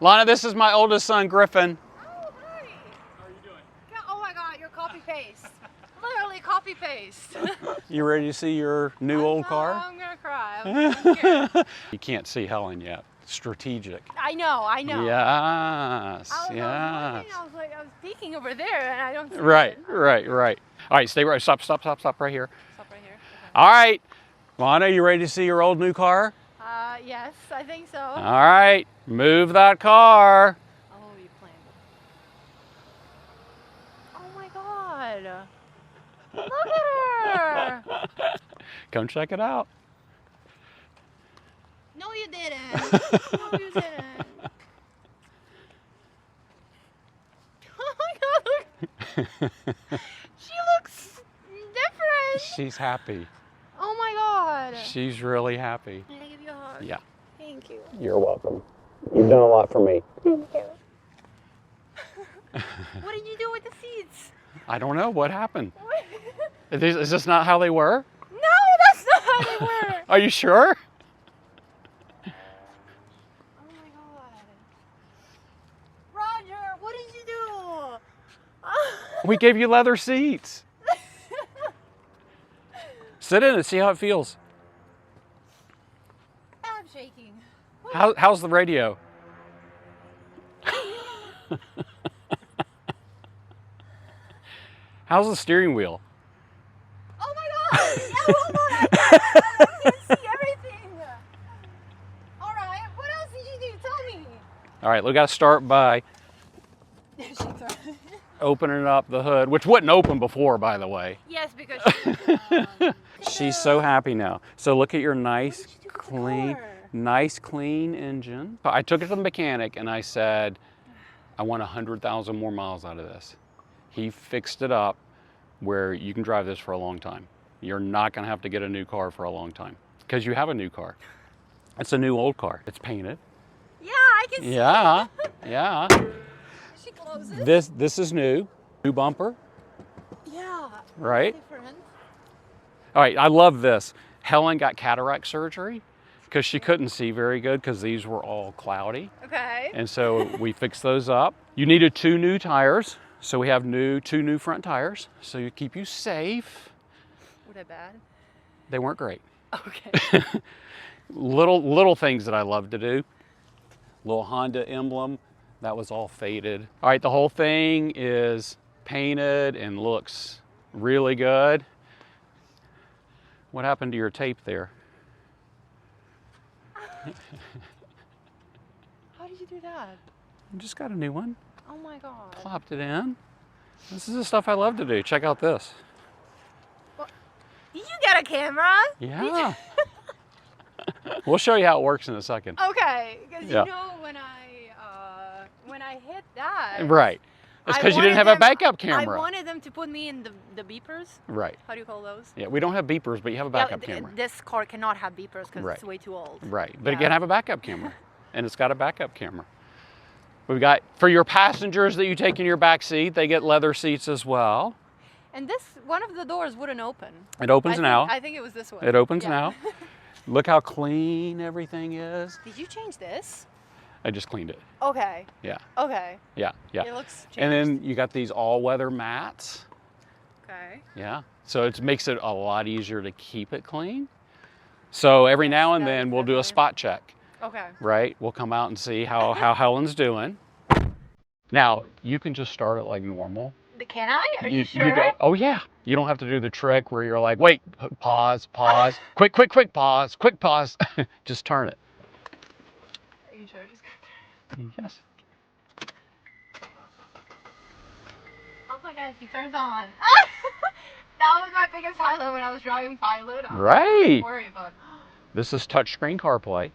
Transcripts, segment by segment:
Lana, this is my oldest son, Griffin. Oh, hi. How are you doing? Oh my God, you're copy paste. Literally copy paste. You ready to see your new old car? I'm gonna cry. I'm scared. You can't see Helen yet. Strategic. I know. Yes. I was peeking over there and I don't see Right. it. All right, stay right. Stop right here. Stop right here. Okay. All right. Lana, you ready to see your old new car? Yes, I think so. All right. Move that car. Oh, you planned it. Oh my God. Look at her. Come check it out. No, you didn't. No, you didn't. Oh my God, look. She looks different. She's happy. Oh my God. She's really happy. Can I give you a hug? Yeah. Thank you. You're welcome. You've done a lot for me. Thank you. What did you do with the seats? I don't know what happened. Is this not how they were? No, that's not how they were. Are you sure? Oh my God. Roger, what did you do? We gave you leather seats. Sit in it, see how it feels. I'm shaking. How's the radio? How's the steering wheel? Oh my God! Yeah, hold on. I can see everything. All right. What else did you do? Tell me. All right, we got to start by opening up the hood, which wouldn't open before, by the way. Yes, because She's so happy now. So look at your nice, clean engine. I took it to the mechanic and I said, I want 100,000 more miles out of this. He fixed it up where you can drive this for a long time. You're not gonna have to get a new car for a long time because you have a new car. It's a new old car. It's painted. yeah, I can see. Yeah, yeah. She closes. This is new bumper, Yeah. right? Different. All right, I love this. Helen got cataract surgery because she couldn't see very good because these were all cloudy. Okay. And so we fixed those up. You needed 2 new tires. So we have 2 new front tires. So you keep you safe. Were they bad? They weren't great. Okay. Little things that I love to do. Little Honda emblem, that was all faded. All right, the whole thing is painted and looks really good. What happened to your tape there? How did you do that? I just got a new one. Oh my God. Plopped it in. This is the stuff I love to do. Check out this. Well, did you get a camera? Yeah. We'll show you how it works in a second. Okay, because Yeah. you know when I hit that. Right. That's I because you didn't have wanted a backup them- I camera. wanted them to put me in the beepers. Right. How do you call those? Yeah, we don't have beepers, but you have a backup camera. This car cannot have beepers because Right. it's way too old. Right. But it Yeah. can have a backup camera. And it's got a backup camera. We've got, for your passengers that you take in your back seat, they get leather seats as well. And this, one of the doors wouldn't open. It opens now. I think it was this one. It opens Yeah. now. Look how clean everything is. Did you change this? I just cleaned it. Okay. Yeah. Okay. Yeah. Yeah. It looks changed. And then you got these all-weather mats. Okay. Yeah. So it makes it a lot easier to keep it clean. So every now and that then is we'll do a definitely- spot check, Okay. right? We'll come out and see how Helen's doing. Now, you can just start it like normal. Can I? Are you sure? Oh yeah. You don't have to do the trick where you're like, wait, pause, quick, pause, quick pause. Just turn it. Are you sure? Yes. Oh my God, he turns on. That was my biggest highlight when I was driving Pilot. Right. Don't worry about it. This is touchscreen CarPlay.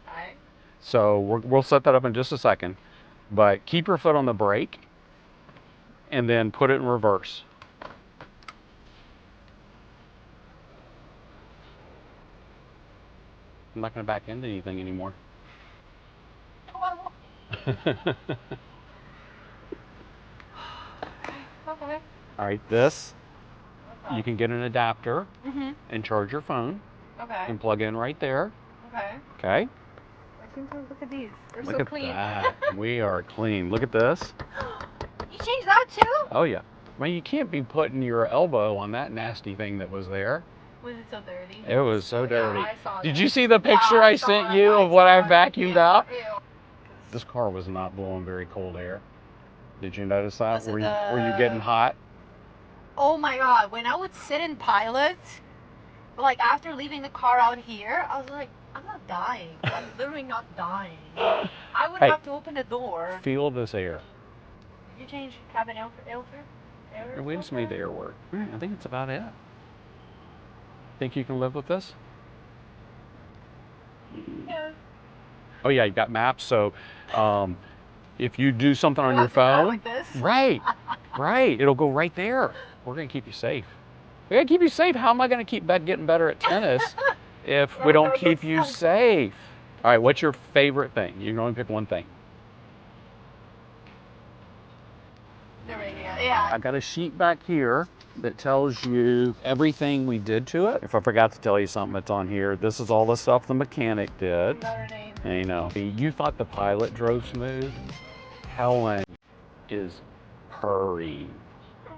Right. So we'll set that up in just a second. But keep your foot on the brake and then put it in reverse. I'm not going to back into anything anymore. Okay. All right, this, you can get an adapter and charge your phone Okay. and plug in right there. Okay. Okay? Like Look at these. They're Look so at clean. that. We are clean. Look at this. You changed that too? Oh yeah. I mean, you can't be putting your elbow on that nasty thing that was there. Was it so dirty? It was so dirty. I saw Did that. you see the picture I sent you of what I vacuumed out? This car was not blowing very cold air. Did you notice that? Was it Were you getting hot? Oh my god, when I would sit in pilot, like after leaving the car out here, I was like, I'm not dying. I'm literally not dying. I would have to open the door. Feel this air. Did you change cabin filter? We just made the air work. I think that's about it. Think you can live with this? Yeah. Oh yeah, you got maps. So if you do something on your phone, like this? right, it'll go right there. We're gonna keep you safe. We gotta keep you safe. How am I gonna keep getting better at tennis if we don't keep you safe? All right, what's your favorite thing? You can only pick one thing. The radio. Yeah. I got a sheet back here that tells you everything we did to it. If I forgot to tell you something that's on here, this is all the stuff the mechanic did. Notre Dame. And, you know, you thought the Pilot drove smooth. Helen is purring.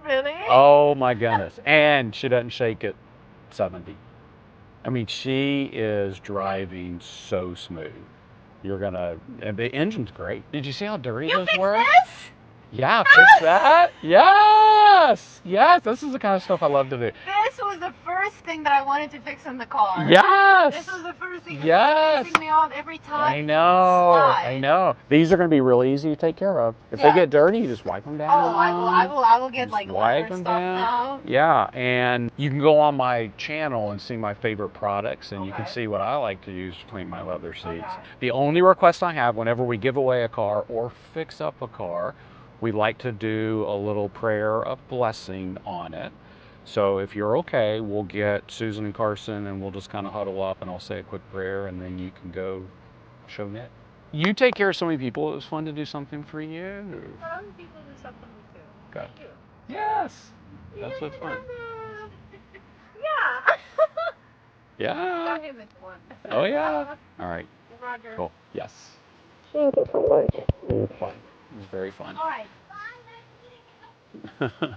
Really? Oh my goodness. And she doesn't shake at 70. I mean, she is driving so smooth. And the engine's great. Did you see how dirty those were? This? Yeah, fix that. Yes. Yes, this is the kind of stuff I love to do. This was the first thing that I wanted to fix in the car. Yes. This was the first thing Yes. that pissing me off every time. I know. Slide. I know. These are going to be real easy to take care of. If they get dirty, you just wipe them down. Oh, I will get like wipe water them stuff down. now. Yeah, and you can go on my channel and see my favorite products, and you can see what I like to use to clean my leather seats. Okay. The only request I have whenever we give away a car or fix up a car, we like to do a little prayer of blessing on it. So if you're okay, we'll get Susan and Carson and we'll just kind of huddle up and I'll say a quick prayer and then you can go show Nick. You take care of so many people. It was fun to do something for you. Some people do something too. Good. Thank you. Yes. That's what's fun. Yeah. Yeah. Got him at one. Oh yeah. All right. Roger. Cool. Yes. Thank you so much. It was fun. It was very fun. All right. Bye.